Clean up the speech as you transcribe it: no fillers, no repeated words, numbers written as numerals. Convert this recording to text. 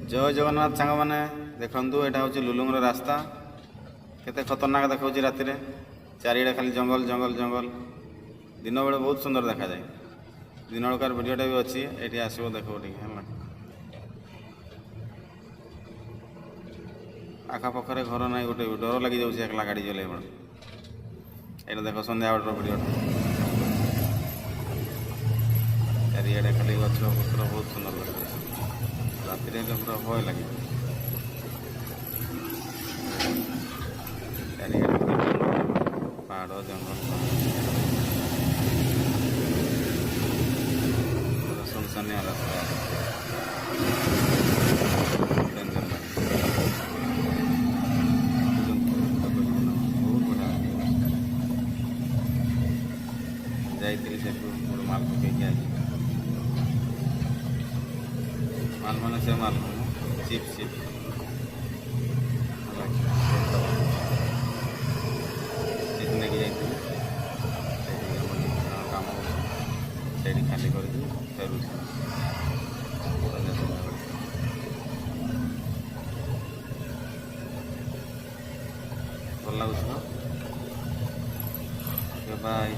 जय जगन्नाथ सांग मैंने देखु यहाँ हूँ लुलुंगर रास्ता केते खतरनाक देखा राति चारिड़े खाली जंगल जंगल जंगल दिन बेले बहुत सुंदर देखा जाए। दिन बेलकार भिडियोटा भी अच्छी ये आसो देख आखापाखे घर ना गोटे डर लगी जाऊँगी एकला गाड़ी चल ये देख सन्ध्या बेटर भिडियो चारिड़े खाली गच पत्र बहुत सुंदर लगे राति पूरा भय लगे पहाड़ जंगल सुनसानिया रास्ता जाइए से माल पकईक आज माल मान से माल चिप्स चिप्स नहीं जाइए कम से खाली कर फेरू भल लगुच बाय।